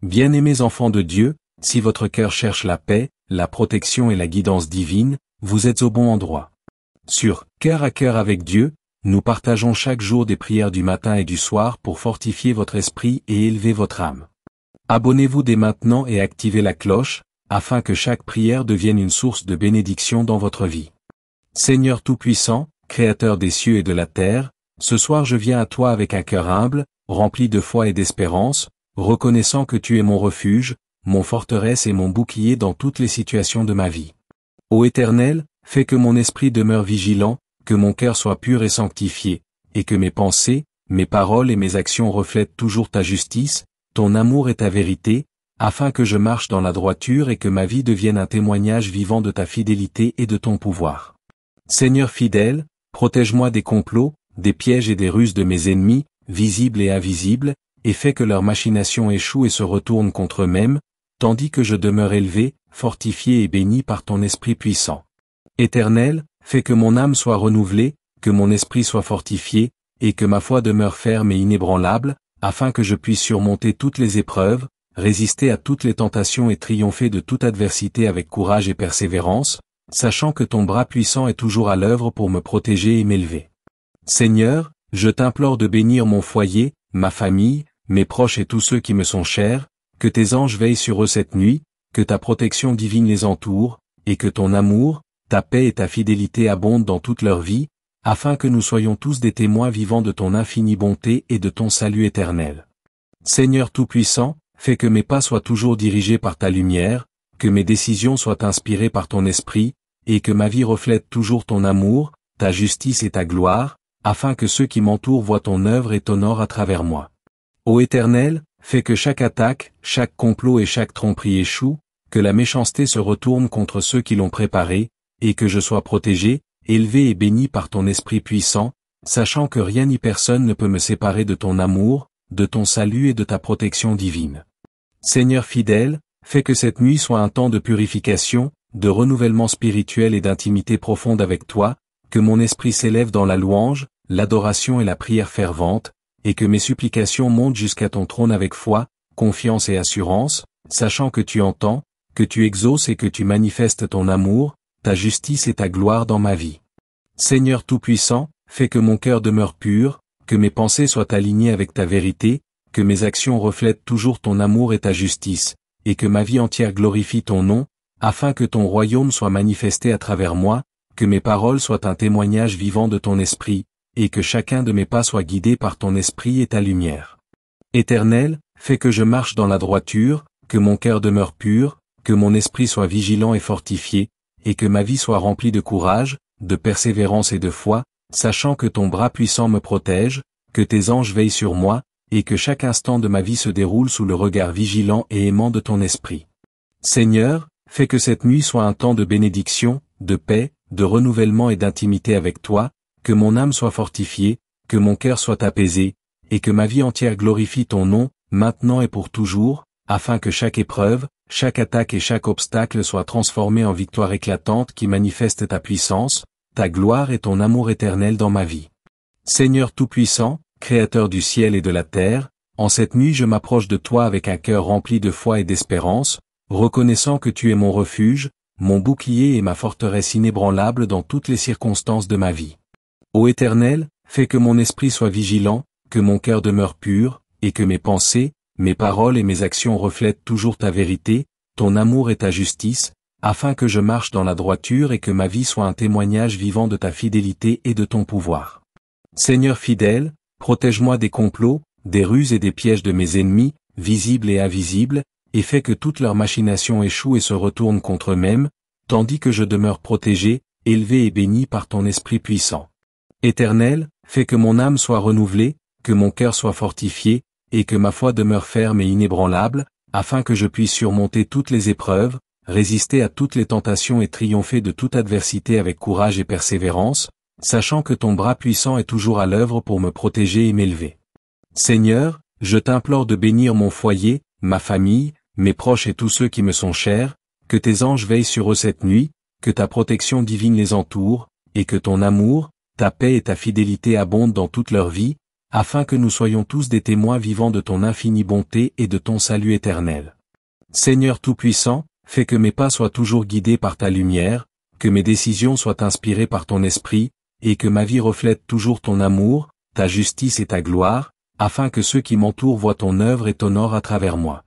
Bien-aimés enfants de Dieu, si votre cœur cherche la paix, la protection et la guidance divine, vous êtes au bon endroit. Sur Cœur à cœur avec Dieu, nous partageons chaque jour des prières du matin et du soir pour fortifier votre esprit et élever votre âme. Abonnez-vous dès maintenant et activez la cloche, afin que chaque prière devienne une source de bénédiction dans votre vie. Seigneur Tout-Puissant, Créateur des cieux et de la terre, ce soir je viens à toi avec un cœur humble, rempli de foi et d'espérance, reconnaissant que tu es mon refuge, mon forteresse et mon bouclier dans toutes les situations de ma vie. Ô Éternel, fais que mon esprit demeure vigilant, que mon cœur soit pur et sanctifié, et que mes pensées, mes paroles et mes actions reflètent toujours ta justice, ton amour et ta vérité, afin que je marche dans la droiture et que ma vie devienne un témoignage vivant de ta fidélité et de ton pouvoir. Seigneur fidèle, protège-moi des complots, des pièges et des ruses de mes ennemis, visibles et invisibles, et fais que leurs machinations échouent et se retournent contre eux-mêmes, tandis que je demeure élevé, fortifié et béni par ton esprit puissant. Éternel, fais que mon âme soit renouvelée, que mon esprit soit fortifié, et que ma foi demeure ferme et inébranlable, afin que je puisse surmonter toutes les épreuves, résister à toutes les tentations et triompher de toute adversité avec courage et persévérance, sachant que ton bras puissant est toujours à l'œuvre pour me protéger et m'élever. Seigneur, je t'implore de bénir mon foyer, ma famille, mes proches et tous ceux qui me sont chers, que tes anges veillent sur eux cette nuit, que ta protection divine les entoure, et que ton amour, ta paix et ta fidélité abondent dans toute leur vie, afin que nous soyons tous des témoins vivants de ton infinie bonté et de ton salut éternel. Seigneur Tout-Puissant, fais que mes pas soient toujours dirigés par ta lumière, que mes décisions soient inspirées par ton esprit, et que ma vie reflète toujours ton amour, ta justice et ta gloire, afin que ceux qui m'entourent voient ton œuvre et t'honorent à travers moi. Ô Éternel, fais que chaque attaque, chaque complot et chaque tromperie échoue, que la méchanceté se retourne contre ceux qui l'ont préparée, et que je sois protégé, élevé et béni par ton esprit puissant, sachant que rien ni personne ne peut me séparer de ton amour, de ton salut et de ta protection divine. Seigneur fidèle, fais que cette nuit soit un temps de purification, de renouvellement spirituel et d'intimité profonde avec toi, que mon esprit s'élève dans la louange, l'adoration et la prière fervente, et que mes supplications montent jusqu'à ton trône avec foi, confiance et assurance, sachant que tu entends, que tu exauces et que tu manifestes ton amour, ta justice et ta gloire dans ma vie. Seigneur Tout-Puissant, fais que mon cœur demeure pur, que mes pensées soient alignées avec ta vérité, que mes actions reflètent toujours ton amour et ta justice, et que ma vie entière glorifie ton nom, afin que ton royaume soit manifesté à travers moi, que mes paroles soient un témoignage vivant de ton esprit, et que chacun de mes pas soit guidé par ton esprit et ta lumière. Éternel, fais que je marche dans la droiture, que mon cœur demeure pur, que mon esprit soit vigilant et fortifié, et que ma vie soit remplie de courage, de persévérance et de foi, sachant que ton bras puissant me protège, que tes anges veillent sur moi, et que chaque instant de ma vie se déroule sous le regard vigilant et aimant de ton esprit. Seigneur, fais que cette nuit soit un temps de bénédiction, de paix, de renouvellement et d'intimité avec toi, que mon âme soit fortifiée, que mon cœur soit apaisé, et que ma vie entière glorifie ton nom, maintenant et pour toujours, afin que chaque épreuve, chaque attaque et chaque obstacle soit transformé en victoire éclatante qui manifeste ta puissance, ta gloire et ton amour éternel dans ma vie. Seigneur Tout-Puissant, Créateur du ciel et de la terre, en cette nuit je m'approche de toi avec un cœur rempli de foi et d'espérance, reconnaissant que tu es mon refuge, mon bouclier et ma forteresse inébranlable dans toutes les circonstances de ma vie. Ô Éternel, fais que mon esprit soit vigilant, que mon cœur demeure pur, et que mes pensées, mes paroles et mes actions reflètent toujours ta vérité, ton amour et ta justice, afin que je marche dans la droiture et que ma vie soit un témoignage vivant de ta fidélité et de ton pouvoir. Seigneur fidèle, protège-moi des complots, des ruses et des pièges de mes ennemis, visibles et invisibles, et fais que toutes leurs machinations échouent et se retournent contre eux-mêmes, tandis que je demeure protégé, élevé et béni par ton esprit puissant. Éternel, fais que mon âme soit renouvelée, que mon cœur soit fortifié, et que ma foi demeure ferme et inébranlable, afin que je puisse surmonter toutes les épreuves, résister à toutes les tentations et triompher de toute adversité avec courage et persévérance, sachant que ton bras puissant est toujours à l'œuvre pour me protéger et m'élever. Seigneur, je t'implore de bénir mon foyer, ma famille, mes proches et tous ceux qui me sont chers, que tes anges veillent sur eux cette nuit, que ta protection divine les entoure, et que ton amour, ta paix et ta fidélité abondent dans toute leur vie, afin que nous soyons tous des témoins vivants de ton infinie bonté et de ton salut éternel. Seigneur Tout-Puissant, fais que mes pas soient toujours guidés par ta lumière, que mes décisions soient inspirées par ton esprit, et que ma vie reflète toujours ton amour, ta justice et ta gloire, afin que ceux qui m'entourent voient ton œuvre et t'honorent à travers moi.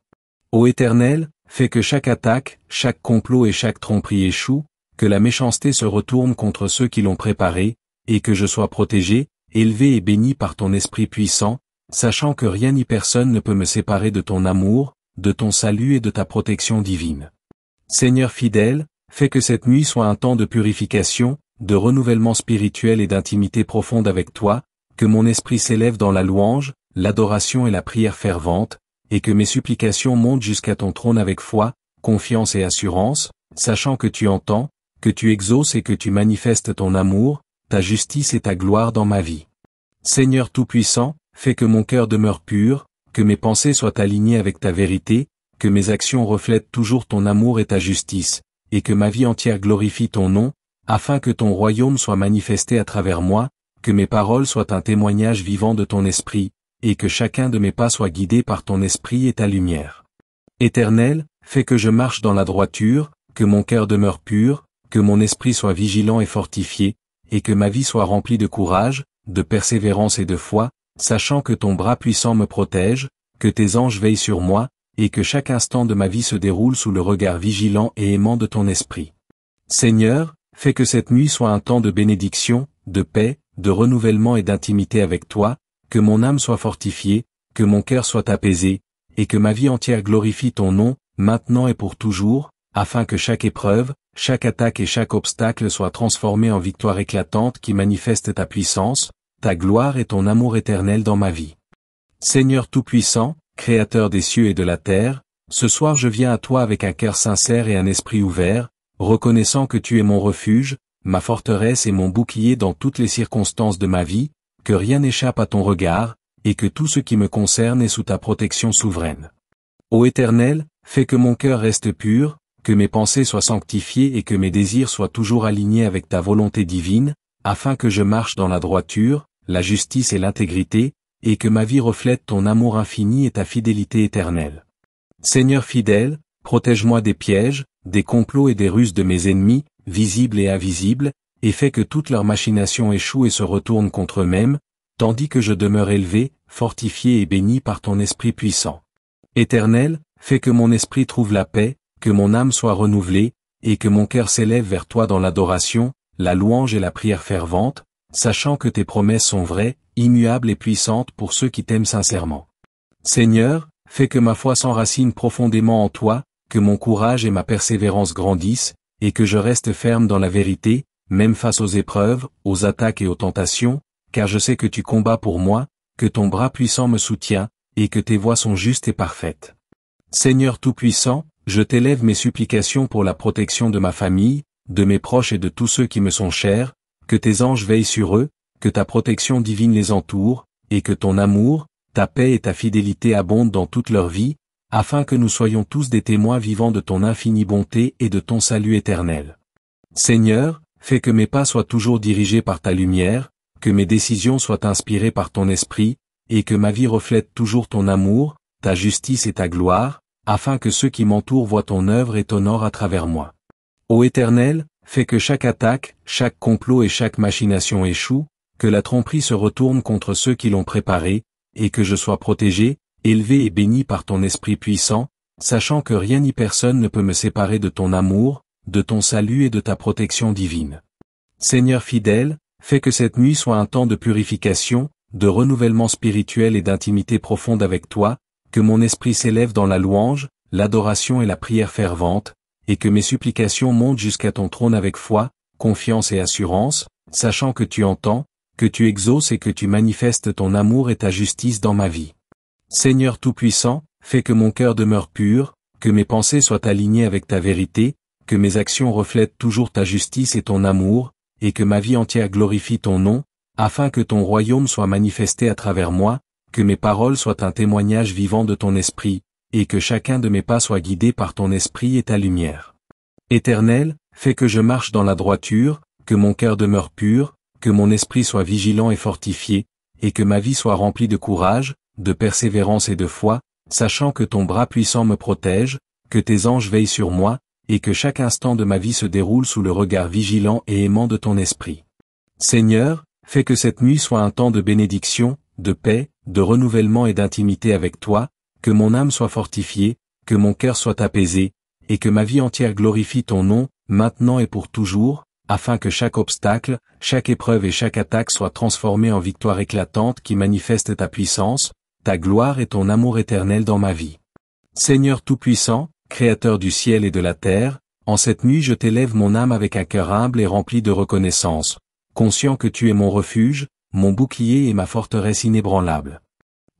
Ô Éternel, fais que chaque attaque, chaque complot et chaque tromperie échoue, que la méchanceté se retourne contre ceux qui l'ont préparé, et que je sois protégé, élevé et béni par ton esprit puissant, sachant que rien ni personne ne peut me séparer de ton amour, de ton salut et de ta protection divine. Seigneur fidèle, fais que cette nuit soit un temps de purification, de renouvellement spirituel et d'intimité profonde avec toi, que mon esprit s'élève dans la louange, l'adoration et la prière fervente, et que mes supplications montent jusqu'à ton trône avec foi, confiance et assurance, sachant que tu entends, que tu exauces et que tu manifestes ton amour, ta justice et ta gloire dans ma vie. Seigneur Tout-Puissant, fais que mon cœur demeure pur, que mes pensées soient alignées avec ta vérité, que mes actions reflètent toujours ton amour et ta justice, et que ma vie entière glorifie ton nom, afin que ton royaume soit manifesté à travers moi, que mes paroles soient un témoignage vivant de ton esprit, et que chacun de mes pas soit guidé par ton esprit et ta lumière. Éternel, fais que je marche dans la droiture, que mon cœur demeure pur, que mon esprit soit vigilant et fortifié, et que ma vie soit remplie de courage, de persévérance et de foi, sachant que ton bras puissant me protège, que tes anges veillent sur moi, et que chaque instant de ma vie se déroule sous le regard vigilant et aimant de ton esprit. Seigneur, fais que cette nuit soit un temps de bénédiction, de paix, de renouvellement et d'intimité avec toi, que mon âme soit fortifiée, que mon cœur soit apaisé, et que ma vie entière glorifie ton nom, maintenant et pour toujours, afin que chaque épreuve, chaque attaque et chaque obstacle soit transformé en victoire éclatante qui manifeste ta puissance, ta gloire et ton amour éternel dans ma vie. Seigneur Tout-Puissant, Créateur des cieux et de la terre, ce soir je viens à toi avec un cœur sincère et un esprit ouvert, reconnaissant que tu es mon refuge, ma forteresse et mon bouclier dans toutes les circonstances de ma vie, que rien n'échappe à ton regard, et que tout ce qui me concerne est sous ta protection souveraine. Ô Éternel, fais que mon cœur reste pur, que mes pensées soient sanctifiées et que mes désirs soient toujours alignés avec ta volonté divine, afin que je marche dans la droiture, la justice et l'intégrité, et que ma vie reflète ton amour infini et ta fidélité éternelle. Seigneur fidèle, protège-moi des pièges, des complots et des ruses de mes ennemis, visibles et invisibles, et fais que toutes leurs machinations échouent et se retournent contre eux-mêmes, tandis que je demeure élevé, fortifié et béni par ton esprit puissant. Éternel, fais que mon esprit trouve la paix, que mon âme soit renouvelée, et que mon cœur s'élève vers toi dans l'adoration, la louange et la prière fervente, sachant que tes promesses sont vraies, immuables et puissantes pour ceux qui t'aiment sincèrement. Seigneur, fais que ma foi s'enracine profondément en toi, que mon courage et ma persévérance grandissent, et que je reste ferme dans la vérité, même face aux épreuves, aux attaques et aux tentations, car je sais que tu combats pour moi, que ton bras puissant me soutient, et que tes voies sont justes et parfaites. Seigneur Tout-Puissant, je t'élève mes supplications pour la protection de ma famille, de mes proches et de tous ceux qui me sont chers, que tes anges veillent sur eux, que ta protection divine les entoure, et que ton amour, ta paix et ta fidélité abondent dans toute leur vie, afin que nous soyons tous des témoins vivants de ton infinie bonté et de ton salut éternel. Seigneur, fais que mes pas soient toujours dirigés par ta lumière, que mes décisions soient inspirées par ton esprit, et que ma vie reflète toujours ton amour, ta justice et ta gloire, afin que ceux qui m'entourent voient ton œuvre et t'honorent à travers moi. Ô Éternel, fais que chaque attaque, chaque complot et chaque machination échoue, que la tromperie se retourne contre ceux qui l'ont préparée, et que je sois protégé, élevé et béni par ton esprit puissant, sachant que rien ni personne ne peut me séparer de ton amour, de ton salut et de ta protection divine. Seigneur fidèle, fais que cette nuit soit un temps de purification, de renouvellement spirituel et d'intimité profonde avec toi, que mon esprit s'élève dans la louange, l'adoration et la prière fervente, et que mes supplications montent jusqu'à ton trône avec foi, confiance et assurance, sachant que tu entends, que tu exauces et que tu manifestes ton amour et ta justice dans ma vie. Seigneur Tout-Puissant, fais que mon cœur demeure pur, que mes pensées soient alignées avec ta vérité, que mes actions reflètent toujours ta justice et ton amour, et que ma vie entière glorifie ton nom, afin que ton royaume soit manifesté à travers moi, que mes paroles soient un témoignage vivant de ton esprit, et que chacun de mes pas soit guidé par ton esprit et ta lumière. Éternel, fais que je marche dans la droiture, que mon cœur demeure pur, que mon esprit soit vigilant et fortifié, et que ma vie soit remplie de courage, de persévérance et de foi, sachant que ton bras puissant me protège, que tes anges veillent sur moi, et que chaque instant de ma vie se déroule sous le regard vigilant et aimant de ton esprit. Seigneur, fais que cette nuit soit un temps de bénédiction, de paix, de renouvellement et d'intimité avec toi, que mon âme soit fortifiée, que mon cœur soit apaisé, et que ma vie entière glorifie ton nom, maintenant et pour toujours, afin que chaque obstacle, chaque épreuve et chaque attaque soient transformés en victoire éclatante qui manifeste ta puissance, ta gloire et ton amour éternel dans ma vie. Seigneur Tout-Puissant, Créateur du ciel et de la terre, en cette nuit je t'élève mon âme avec un cœur humble et rempli de reconnaissance, conscient que tu es mon refuge, mon bouclier et ma forteresse inébranlable.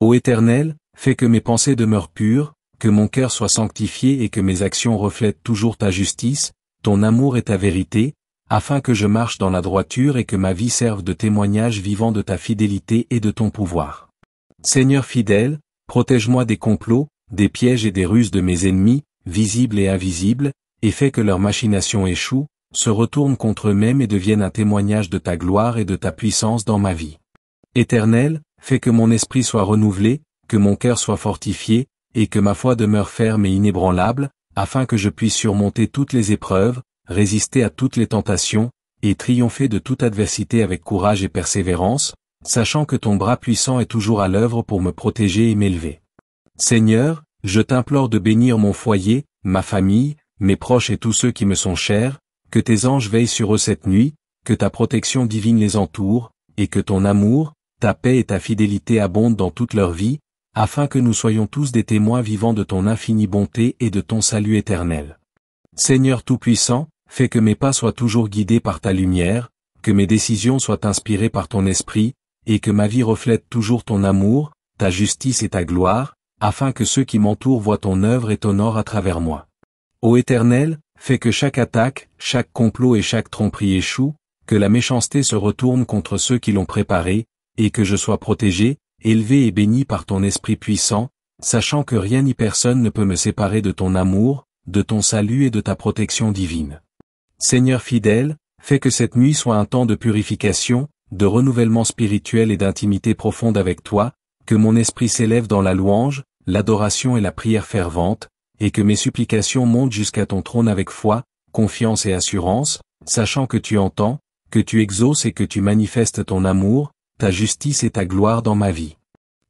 Ô Éternel, fais que mes pensées demeurent pures, que mon cœur soit sanctifié et que mes actions reflètent toujours ta justice, ton amour et ta vérité, afin que je marche dans la droiture et que ma vie serve de témoignage vivant de ta fidélité et de ton pouvoir. Seigneur fidèle, protège-moi des complots, des pièges et des ruses de mes ennemis, visibles et invisibles, et fais que leurs machinations échouent, se retournent contre eux-mêmes et deviennent un témoignage de ta gloire et de ta puissance dans ma vie. Éternel, fais que mon esprit soit renouvelé, que mon cœur soit fortifié, et que ma foi demeure ferme et inébranlable, afin que je puisse surmonter toutes les épreuves, résister à toutes les tentations, et triompher de toute adversité avec courage et persévérance, sachant que ton bras puissant est toujours à l'œuvre pour me protéger et m'élever. Seigneur, je t'implore de bénir mon foyer, ma famille, mes proches et tous ceux qui me sont chers, que tes anges veillent sur eux cette nuit, que ta protection divine les entoure, et que ton amour, ta paix et ta fidélité abondent dans toute leur vie, afin que nous soyons tous des témoins vivants de ton infinie bonté et de ton salut éternel. Seigneur Tout-Puissant, fais que mes pas soient toujours guidés par ta lumière, que mes décisions soient inspirées par ton esprit, et que ma vie reflète toujours ton amour, ta justice et ta gloire, afin que ceux qui m'entourent voient ton œuvre et t'honorent à travers moi. Ô Éternel, fais que chaque attaque, chaque complot et chaque tromperie échoue, que la méchanceté se retourne contre ceux qui l'ont préparée, et que je sois protégé, élevé et béni par ton esprit puissant, sachant que rien ni personne ne peut me séparer de ton amour, de ton salut et de ta protection divine. Seigneur fidèle, fais que cette nuit soit un temps de purification, de renouvellement spirituel et d'intimité profonde avec toi, que mon esprit s'élève dans la louange, l'adoration et la prière fervente, et que mes supplications montent jusqu'à ton trône avec foi, confiance et assurance, sachant que tu entends, que tu exauces et que tu manifestes ton amour, ta justice et ta gloire dans ma vie.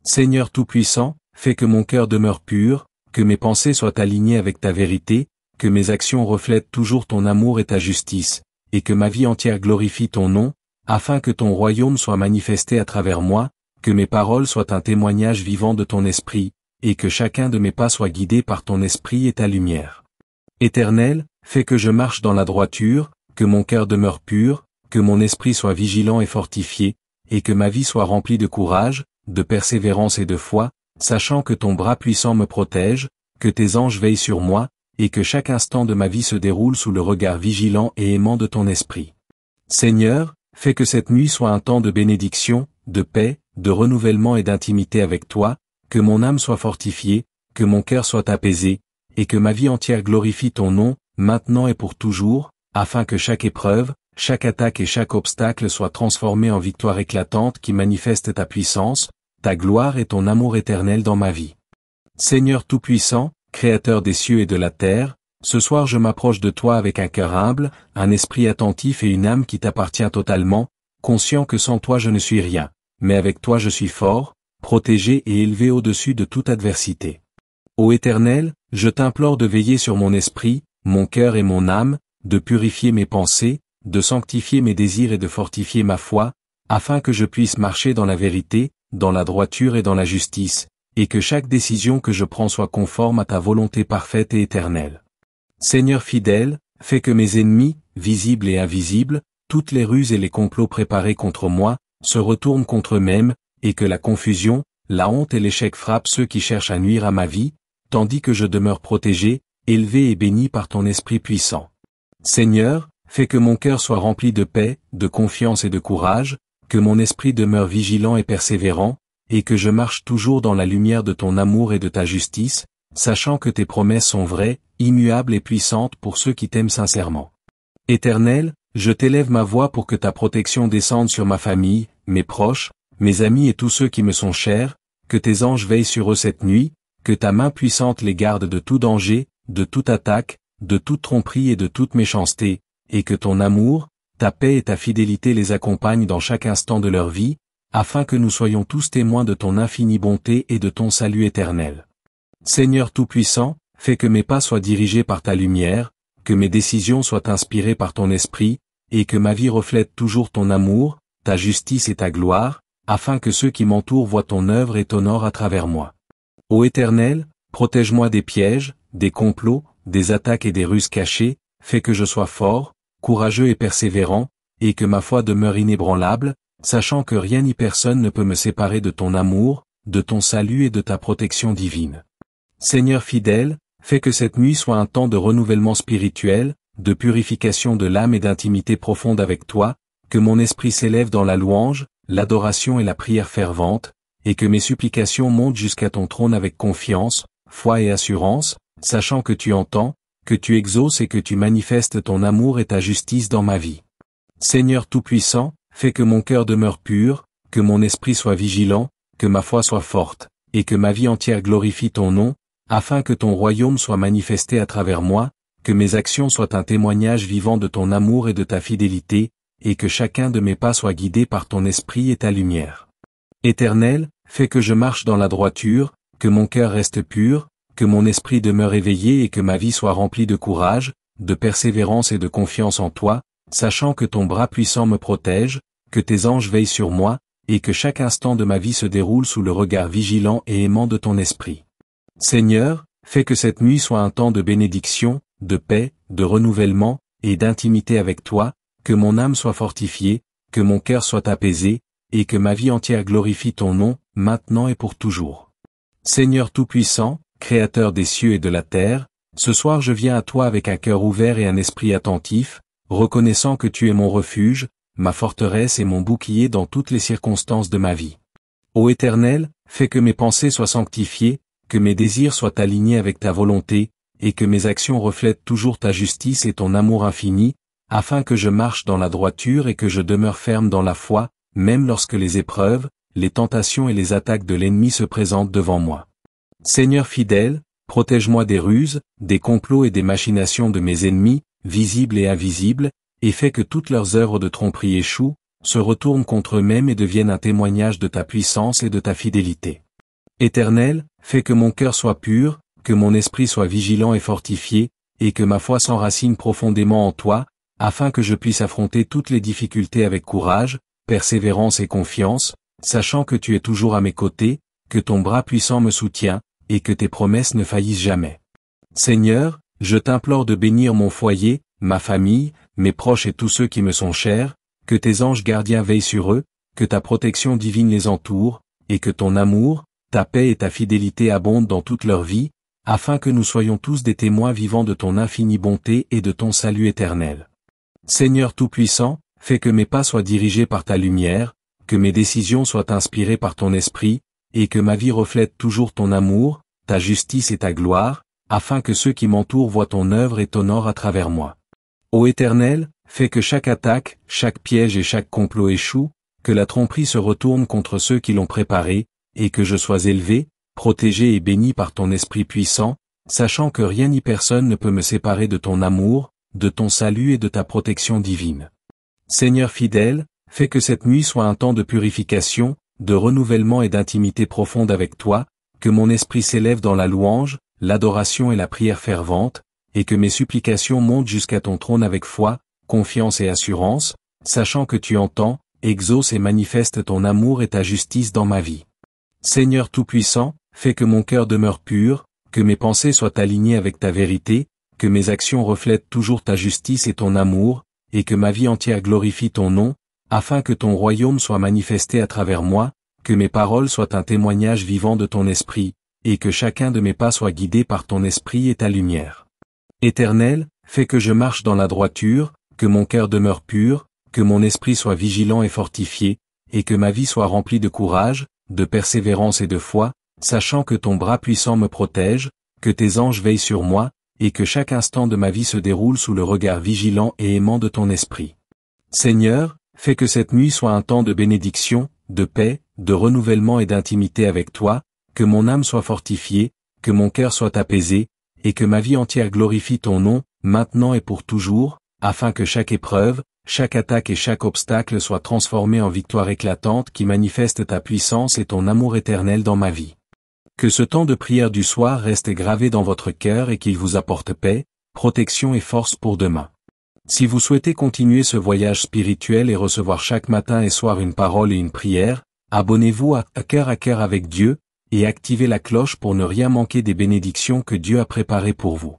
Seigneur Tout-Puissant, fais que mon cœur demeure pur, que mes pensées soient alignées avec ta vérité, que mes actions reflètent toujours ton amour et ta justice, et que ma vie entière glorifie ton nom, afin que ton royaume soit manifesté à travers moi, que mes paroles soient un témoignage vivant de ton esprit, et que chacun de mes pas soit guidé par ton esprit et ta lumière. Éternel, fais que je marche dans la droiture, que mon cœur demeure pur, que mon esprit soit vigilant et fortifié, et que ma vie soit remplie de courage, de persévérance et de foi, sachant que ton bras puissant me protège, que tes anges veillent sur moi, et que chaque instant de ma vie se déroule sous le regard vigilant et aimant de ton esprit. Seigneur, fais que cette nuit soit un temps de bénédiction, de paix, de renouvellement et d'intimité avec toi, que mon âme soit fortifiée, que mon cœur soit apaisé, et que ma vie entière glorifie ton nom, maintenant et pour toujours, afin que chaque épreuve, chaque attaque et chaque obstacle soient transformés en victoire éclatante qui manifeste ta puissance, ta gloire et ton amour éternel dans ma vie. Seigneur Tout-Puissant, Créateur des cieux et de la terre, ce soir je m'approche de toi avec un cœur humble, un esprit attentif et une âme qui t'appartient totalement, conscient que sans toi je ne suis rien, mais avec toi je suis fort, protégé et élevé au-dessus de toute adversité. Ô Éternel, je t'implore de veiller sur mon esprit, mon cœur et mon âme, de purifier mes pensées, de sanctifier mes désirs et de fortifier ma foi, afin que je puisse marcher dans la vérité, dans la droiture et dans la justice, et que chaque décision que je prends soit conforme à ta volonté parfaite et éternelle. Seigneur fidèle, fais que mes ennemis, visibles et invisibles, toutes les ruses et les complots préparés contre moi, se retournent contre eux-mêmes, et que la confusion, la honte et l'échec frappent ceux qui cherchent à nuire à ma vie, tandis que je demeure protégé, élevé et béni par ton esprit puissant. Seigneur, fais que mon cœur soit rempli de paix, de confiance et de courage, que mon esprit demeure vigilant et persévérant, et que je marche toujours dans la lumière de ton amour et de ta justice, sachant que tes promesses sont vraies, immuables et puissantes pour ceux qui t'aiment sincèrement. Éternel, je t'élève ma voix pour que ta protection descende sur ma famille, mes proches, mes amis et tous ceux qui me sont chers, que tes anges veillent sur eux cette nuit, que ta main puissante les garde de tout danger, de toute attaque, de toute tromperie et de toute méchanceté, et que ton amour, ta paix et ta fidélité les accompagnent dans chaque instant de leur vie, afin que nous soyons tous témoins de ton infinie bonté et de ton salut éternel. Seigneur Tout-Puissant, fais que mes pas soient dirigés par ta lumière, que mes décisions soient inspirées par ton esprit, et que ma vie reflète toujours ton amour, ta justice et ta gloire, afin que ceux qui m'entourent voient ton œuvre et t'honorent à travers moi. Ô Éternel, protège-moi des pièges, des complots, des attaques et des ruses cachées, fais que je sois fort, courageux et persévérant, et que ma foi demeure inébranlable, sachant que rien ni personne ne peut me séparer de ton amour, de ton salut et de ta protection divine. Seigneur fidèle, fais que cette nuit soit un temps de renouvellement spirituel, de purification de l'âme et d'intimité profonde avec toi, que mon esprit s'élève dans la louange, l'adoration et la prière fervente, et que mes supplications montent jusqu'à ton trône avec confiance, foi et assurance, sachant que tu entends, que tu exauces et que tu manifestes ton amour et ta justice dans ma vie. Seigneur Tout-Puissant, fais que mon cœur demeure pur, que mon esprit soit vigilant, que ma foi soit forte, et que ma vie entière glorifie ton nom, afin que ton royaume soit manifesté à travers moi, que mes actions soient un témoignage vivant de ton amour et de ta fidélité, et que chacun de mes pas soit guidé par ton esprit et ta lumière. Éternel, fais que je marche dans la droiture, que mon cœur reste pur, que mon esprit demeure éveillé et que ma vie soit remplie de courage, de persévérance et de confiance en toi, sachant que ton bras puissant me protège, que tes anges veillent sur moi, et que chaque instant de ma vie se déroule sous le regard vigilant et aimant de ton esprit. Seigneur, fais que cette nuit soit un temps de bénédiction, de paix, de renouvellement, et d'intimité avec toi, que mon âme soit fortifiée, que mon cœur soit apaisé, et que ma vie entière glorifie ton nom, maintenant et pour toujours. Seigneur Tout-Puissant, Créateur des cieux et de la terre, ce soir je viens à toi avec un cœur ouvert et un esprit attentif, reconnaissant que tu es mon refuge, ma forteresse et mon bouclier dans toutes les circonstances de ma vie. Ô Éternel, fais que mes pensées soient sanctifiées, que mes désirs soient alignés avec ta volonté, et que mes actions reflètent toujours ta justice et ton amour infini, afin que je marche dans la droiture et que je demeure ferme dans la foi, même lorsque les épreuves, les tentations et les attaques de l'ennemi se présentent devant moi. Seigneur fidèle, protège-moi des ruses, des complots et des machinations de mes ennemis, visibles et invisibles, et fais que toutes leurs œuvres de tromperie échouent, se retournent contre eux-mêmes et deviennent un témoignage de ta puissance et de ta fidélité. Éternel, fais que mon cœur soit pur, que mon esprit soit vigilant et fortifié, et que ma foi s'enracine profondément en toi, afin que je puisse affronter toutes les difficultés avec courage, persévérance et confiance, sachant que tu es toujours à mes côtés, que ton bras puissant me soutient, et que tes promesses ne faillissent jamais. Seigneur, je t'implore de bénir mon foyer, ma famille, mes proches et tous ceux qui me sont chers, que tes anges gardiens veillent sur eux, que ta protection divine les entoure, et que ton amour, ta paix et ta fidélité abondent dans toute leur vie, afin que nous soyons tous des témoins vivants de ton infinie bonté et de ton salut éternel. Seigneur Tout-Puissant, fais que mes pas soient dirigés par ta lumière, que mes décisions soient inspirées par ton esprit, et que ma vie reflète toujours ton amour, ta justice et ta gloire, afin que ceux qui m'entourent voient ton œuvre et t'honorent à travers moi. Ô Éternel, fais que chaque attaque, chaque piège et chaque complot échoue, que la tromperie se retourne contre ceux qui l'ont préparée, et que je sois élevé, protégé et béni par ton esprit puissant, sachant que rien ni personne ne peut me séparer de ton amour, de ton salut et de ta protection divine. Seigneur fidèle, fais que cette nuit soit un temps de purification, de renouvellement et d'intimité profonde avec toi, que mon esprit s'élève dans la louange, l'adoration et la prière fervente, et que mes supplications montent jusqu'à ton trône avec foi, confiance et assurance, sachant que tu entends, exauces et manifestes ton amour et ta justice dans ma vie. Seigneur Tout-Puissant, fais que mon cœur demeure pur, que mes pensées soient alignées avec ta vérité, que mes actions reflètent toujours ta justice et ton amour, et que ma vie entière glorifie ton nom, afin que ton royaume soit manifesté à travers moi, que mes paroles soient un témoignage vivant de ton esprit, et que chacun de mes pas soit guidé par ton esprit et ta lumière. Éternel, fais que je marche dans la droiture, que mon cœur demeure pur, que mon esprit soit vigilant et fortifié, et que ma vie soit remplie de courage, de persévérance et de foi, sachant que ton bras puissant me protège, que tes anges veillent sur moi, et que chaque instant de ma vie se déroule sous le regard vigilant et aimant de ton esprit. Seigneur, fais que cette nuit soit un temps de bénédiction, de paix, de renouvellement et d'intimité avec toi, que mon âme soit fortifiée, que mon cœur soit apaisé, et que ma vie entière glorifie ton nom, maintenant et pour toujours, afin que chaque épreuve, chaque attaque et chaque obstacle soit transformé en victoire éclatante qui manifeste ta puissance et ton amour éternel dans ma vie. Que ce temps de prière du soir reste gravé dans votre cœur et qu'il vous apporte paix, protection et force pour demain. Si vous souhaitez continuer ce voyage spirituel et recevoir chaque matin et soir une parole et une prière, abonnez-vous à Cœur avec Dieu, et activez la cloche pour ne rien manquer des bénédictions que Dieu a préparées pour vous.